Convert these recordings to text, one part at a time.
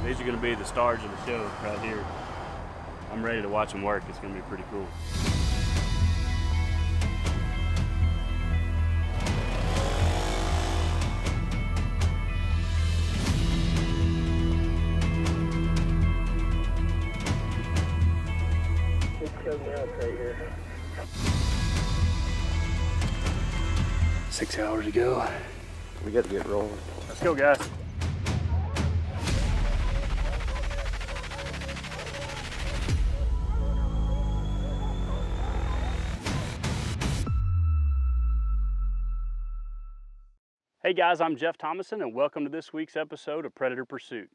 These are going to be the stars of the show right here. I'm ready to watch them work. It's going to be pretty cool. Right here. 6 hours to go. We got to get rolling. Let's go, guys. Hey guys, I'm Jeff Thomason and welcome to this week's episode of Predator Pursuit.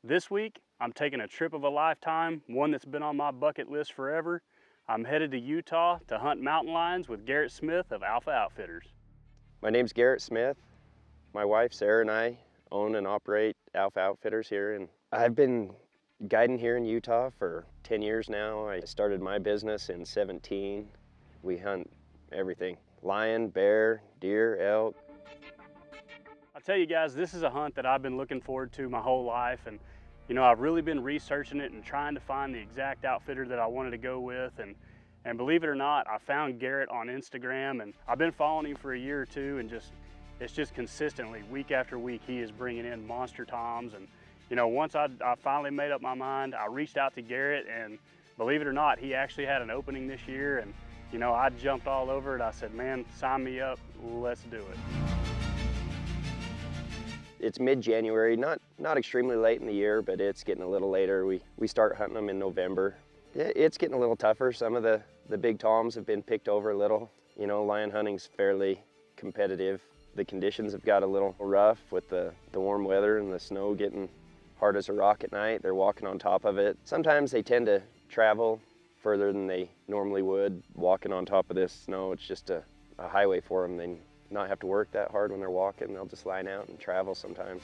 This week, I'm taking a trip of a lifetime, one that's been on my bucket list forever. I'm headed to Utah to hunt mountain lions with Garett Smith of Alpha Outfitters. My name's Garett Smith. My wife Sarah and I own and operate Alpha Outfitters here, and I've been guiding here in Utah for 10 years now. I started my business in 17. We hunt everything: lion, bear, deer, elk. I tell you guys, this is a hunt that I've been looking forward to my whole life, and you know, I've really been researching it and trying to find the exact outfitter that I wanted to go with, and believe it or not, I found Garett on Instagram, and I've been following him for a year or two, and it's just consistently, week after week, he is bringing in monster toms. And you know, once I finally made up my mind, I reached out to Garett, and believe it or not, he actually had an opening this year, and you know, I jumped all over it. I said, man, sign me up, let's do it. It's mid-January, not extremely late in the year, but it's getting a little later. We start hunting them in November. It's getting a little tougher. Some of the big toms have been picked over a little. You know, lion hunting's fairly competitive. The conditions have got a little rough with the warm weather and the snow getting hard as a rock at night. They're walking on top of it. Sometimes they tend to travel further than they normally would. Walking on top of this snow, it's just a highway for them. They not have to work that hard when they're walking. They'll just line out and travel sometimes.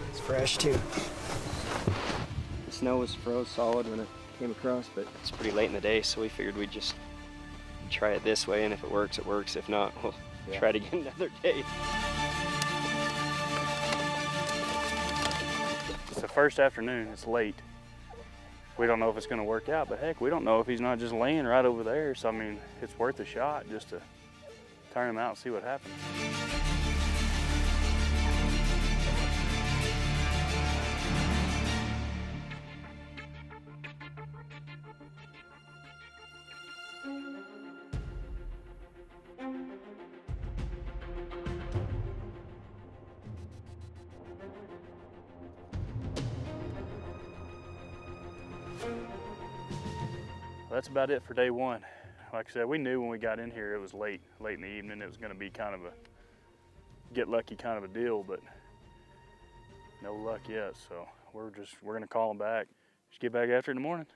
It's fresh too. The snow was froze solid when it came across, but it's pretty late in the day, so we figured we'd just try it this way, and if it works, it works. If not, we'll try it again another day. It's the first afternoon, it's late. We don't know if it's gonna work out, but heck, we don't know if he's not just laying right over there. So I mean, it's worth a shot just to turn him out and see what happens. That's about it for day one. Like I said, we knew when we got in here it was late in the evening. It was going to be kind of a get lucky kind of a deal, but no luck yet. So we're going to call them back. Just get back after it in the morning.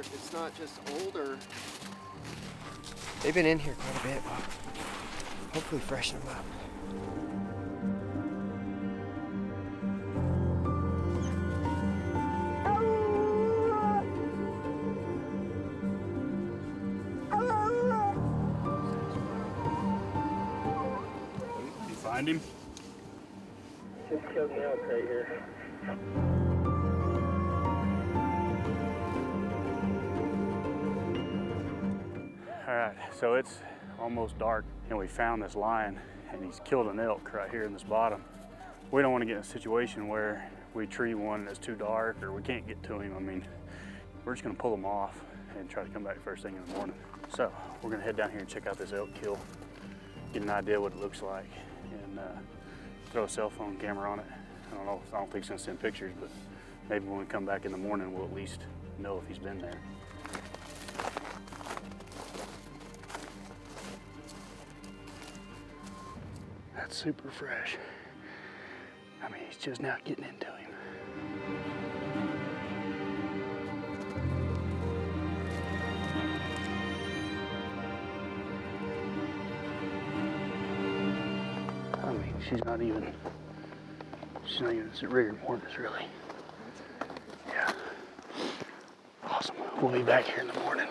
if it's not just older. They've been in here quite a bit. Hopefully freshen them up. Find him? Just killed an elk right here. All right, so it's almost dark and we found this lion and he's killed an elk right here in this bottom. We don't want to get in a situation where we tree one and it's too dark or we can't get to him. I mean, we're just gonna pull him off and try to come back first thing in the morning. So we're gonna head down here and check out this elk kill, get an idea what it looks like, and throw a cell phone camera on it. I don't know, I don't think it's gonna send pictures, but maybe when we come back in the morning, we'll at least know if he's been there. That's super fresh. I mean, he's just now getting into him. I mean, she's not even rigor mortis, really. Yeah. Awesome. We'll be back here in the morning.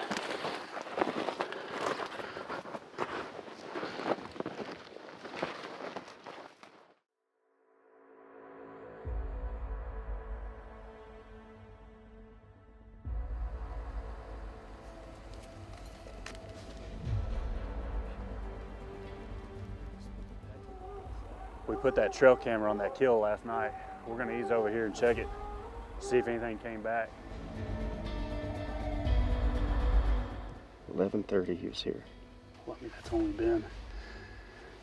We put that trail camera on that kill last night. We're gonna ease over here and check it, see if anything came back. 11:30 he was here. Well, I mean, that's only been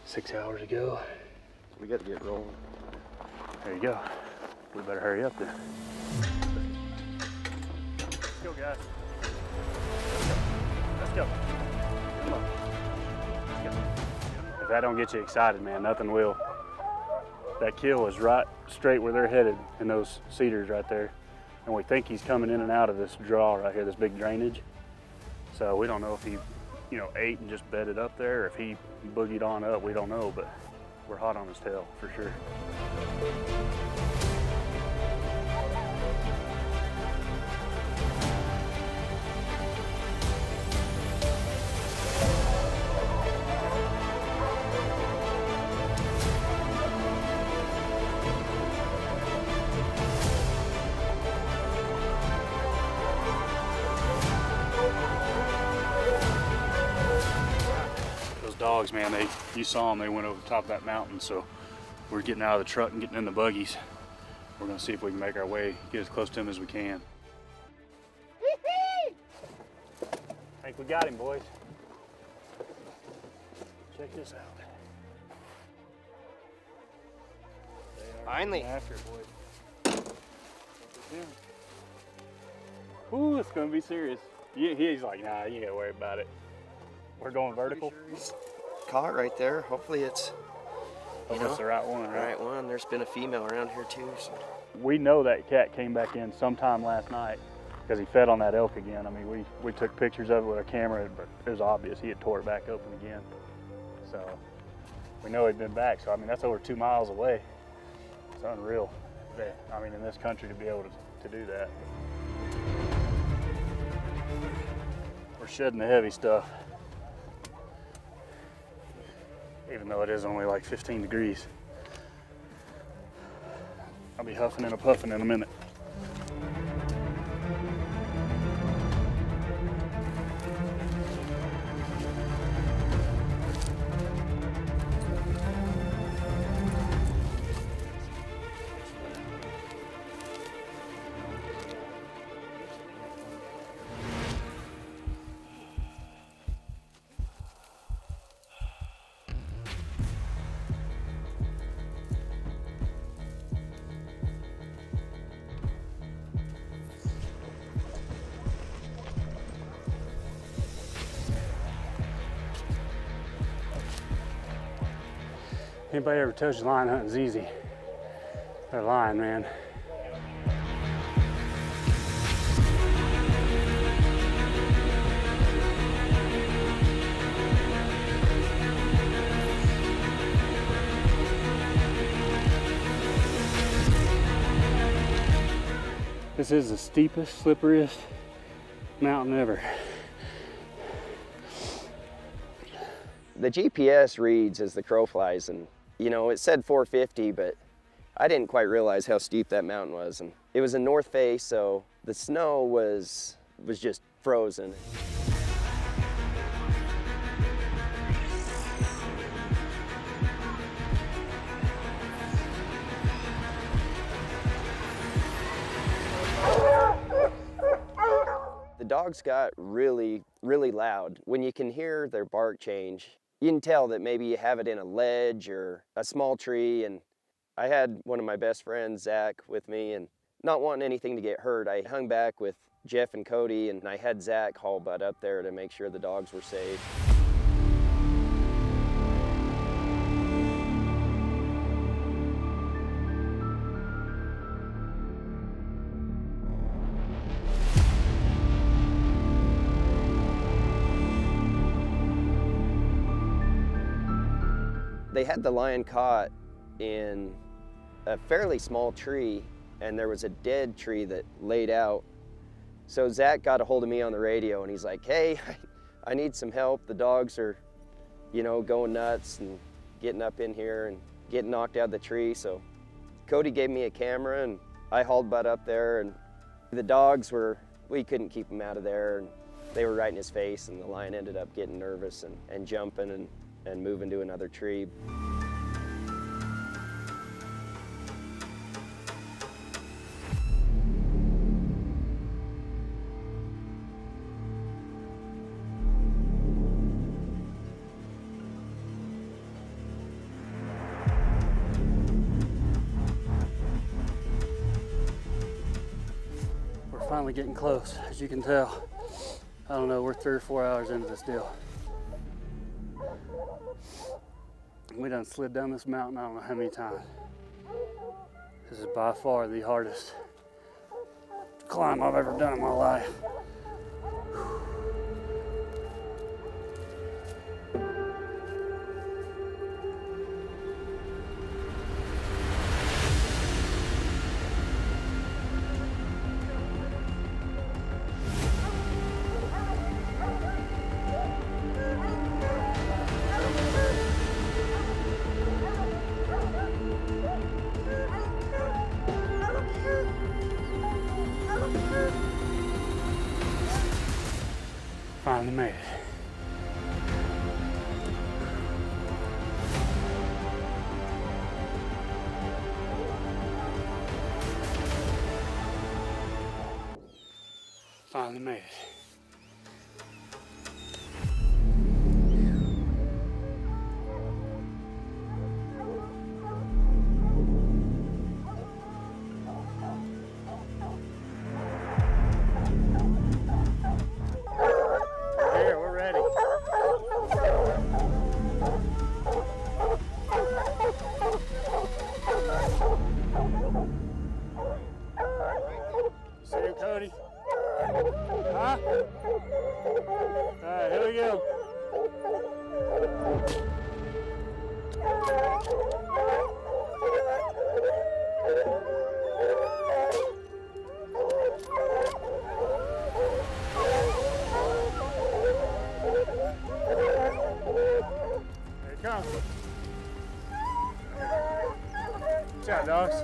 6 hours ago. We got to get rolling. There you go. We better hurry up then. Let's go, guys. Let's go. Come on. Let's go. If that don't get you excited, man, nothing will. That kill is right straight where they're headed in those cedars right there. And we think he's coming in and out of this draw right here, this big drainage. So we don't know if he, ate and just bedded up there, or if he boogied on up, we don't know, but we're hot on his tail for sure. Dogs, man, you saw them, they went over the top of that mountain, so we're getting out of the truck and getting in the buggies. We're gonna see if we can make our way, get as close to him as we can. I think we got him, boys. Check this out. Finally. After it, boys. Ooh, it's gonna be serious. He's like, nah, you ain't gotta worry about it. We're going vertical. Sure he's caught right there. Hopefully it's, it's the right one, right? Right one. There's been a female around here too. So. We know that cat came back in sometime last night because he fed on that elk again. I mean, we took pictures of it with our camera, but it was obvious he had tore it back open again. So we know he'd been back. So I mean, that's over 2 miles away. It's unreal. I mean, in this country to be able to do that. We're shedding the heavy stuff. Even though it is only like 15 degrees. I'll be huffing and a puffing in a minute. Anybody ever tells you lion hunting's easy, they're lying, man. This is the steepest, slipperiest mountain ever. The GPS reads as the crow flies, and You know, it said 450, but I didn't quite realize how steep that mountain was. And it was a north face, so the snow was just frozen. The dogs got really, really loud. When you can hear their bark change, you can tell that maybe you have it in a ledge or a small tree. And I had one of my best friends, Zach, with me, and not wanting anything to get hurt, I hung back with Jeff and Cody, and I had Zach haul butt up there to make sure the dogs were safe. They had the lion caught in a fairly small tree, and there was a dead tree that laid out. So Zach got a hold of me on the radio, and he's like, hey, I need some help. The dogs are, you know, going nuts and getting up in here and getting knocked out of the tree. So Cody gave me a camera, and I hauled butt up there, and the dogs we couldn't keep them out of there, and they were right in his face, and the lion ended up getting nervous and jumping and moving to another tree. We're finally getting close, as you can tell. I don't know, we're 3 or 4 hours into this deal. We done slid down this mountain I don't know how many times. This is by far the hardest climb I've ever done in my life. Finally made it. Finally made it. Cody? Huh? All right, here we go. Here it comes. Watch out, dogs.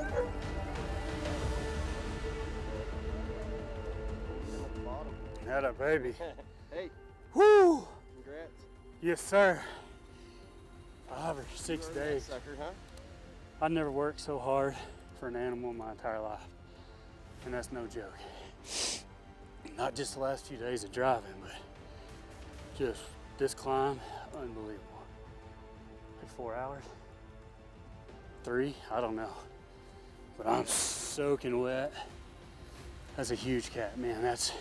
Had a baby. Hey. Woo! Congrats. Yes, sir. 5 or 6 days. Sucker, huh? I've never worked so hard for an animal in my entire life. And that's no joke. Not just the last few days of driving, but just this climb, unbelievable. Like 4 hours? 3? I don't know. But I'm soaking wet. That's a huge cat, man. That's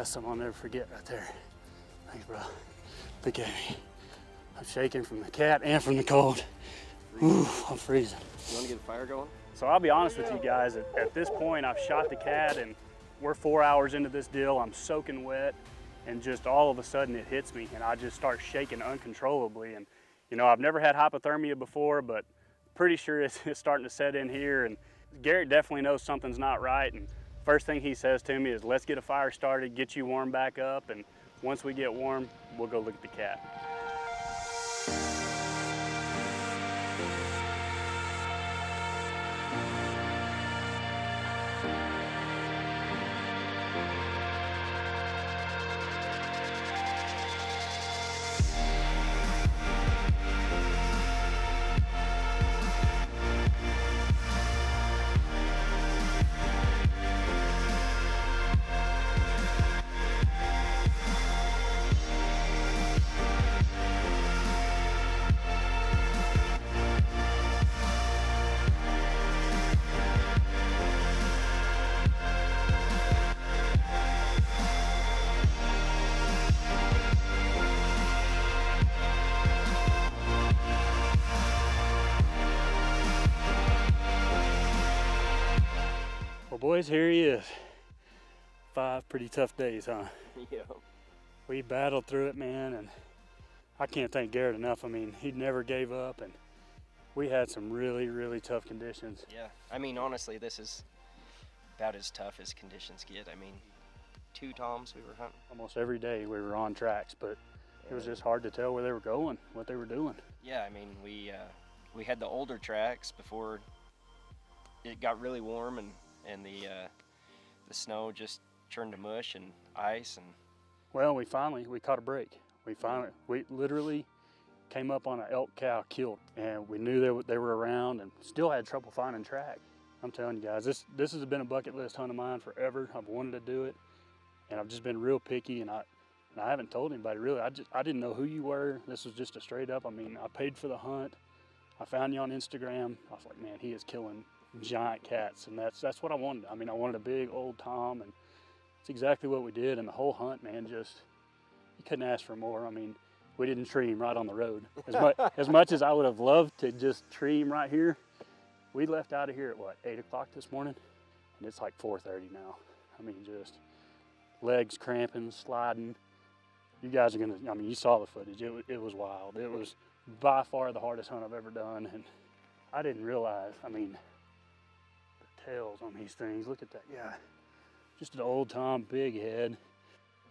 something I'll never forget right there. Thanks, bro. Look at me. I'm shaking from the cat and from the cold. Ooh, I'm freezing. You want to get a fire going? So I'll be honest with you guys, at this point I've shot the cat and we're 4 hours into this deal. I'm soaking wet and just all of a sudden it hits me and I just start shaking uncontrollably. And you know, I've never had hypothermia before, but pretty sure it's starting to set in here. And Garrett definitely knows something's not right. And first thing he says to me is, let's get a fire started, get you warm back up, and once we get warm, we'll go look at the cat. Well, boys, here he is. 5 pretty tough days, huh? Yeah. We battled through it, man, and I can't thank Garett enough. I mean, he never gave up, and we had some really, really tough conditions. Yeah, I mean, honestly, this is about as tough as conditions get. I mean, 2 toms we were hunting. Almost every day we were on tracks, but it was just hard to tell where they were going, what they were doing. Yeah, I mean, we had the older tracks before it got really warm, and the snow just turned to mush and ice. And well, we caught a break. We literally came up on an elk cow killed, and we knew they were around, and still had trouble finding track. I'm telling you guys, this has been a bucket list hunt of mine forever. I've wanted to do it, and I've just been real picky, and I haven't told anybody really. I didn't know who you were. This was just a straight up. I mean, I paid for the hunt. I found you on Instagram. I was like, man, he is killing giant cats, and that's what I wanted. I mean, I wanted a big old tom, and it's exactly what we did. And the whole hunt, man, just you couldn't ask for more. I mean, we didn't tree him right on the road. As much as I would have loved to just tree him right here, we left out of here at what, 8 o'clock this morning, and it's like 4:30 now. I mean, just legs cramping, sliding. You guys are gonna, I mean, you saw the footage. It was wild. It was by far the hardest hunt I've ever done, and I didn't realize, I mean, the tails on these things, look at that guy. Just an old tom, big head.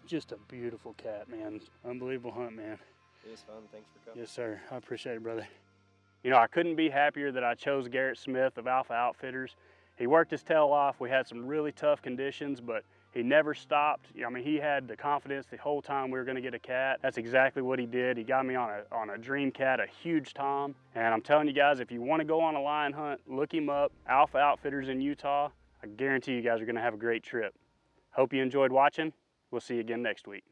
Just a beautiful cat, man. Unbelievable hunt, man. it was fun. Thanks for coming. Yes, sir. I appreciate it, brother. You know, I couldn't be happier that I chose Garett Smith of Alpha Outfitters. He worked his tail off. We had some really tough conditions, but he never stopped. I mean, he had the confidence the whole time we were gonna get a cat. That's exactly what he did. He got me on a dream cat, a huge tom. And I'm telling you guys, if you wanna go on a lion hunt, look him up, Alpha Outfitters in Utah. I guarantee you guys are gonna have a great trip. Hope you enjoyed watching. We'll see you again next week.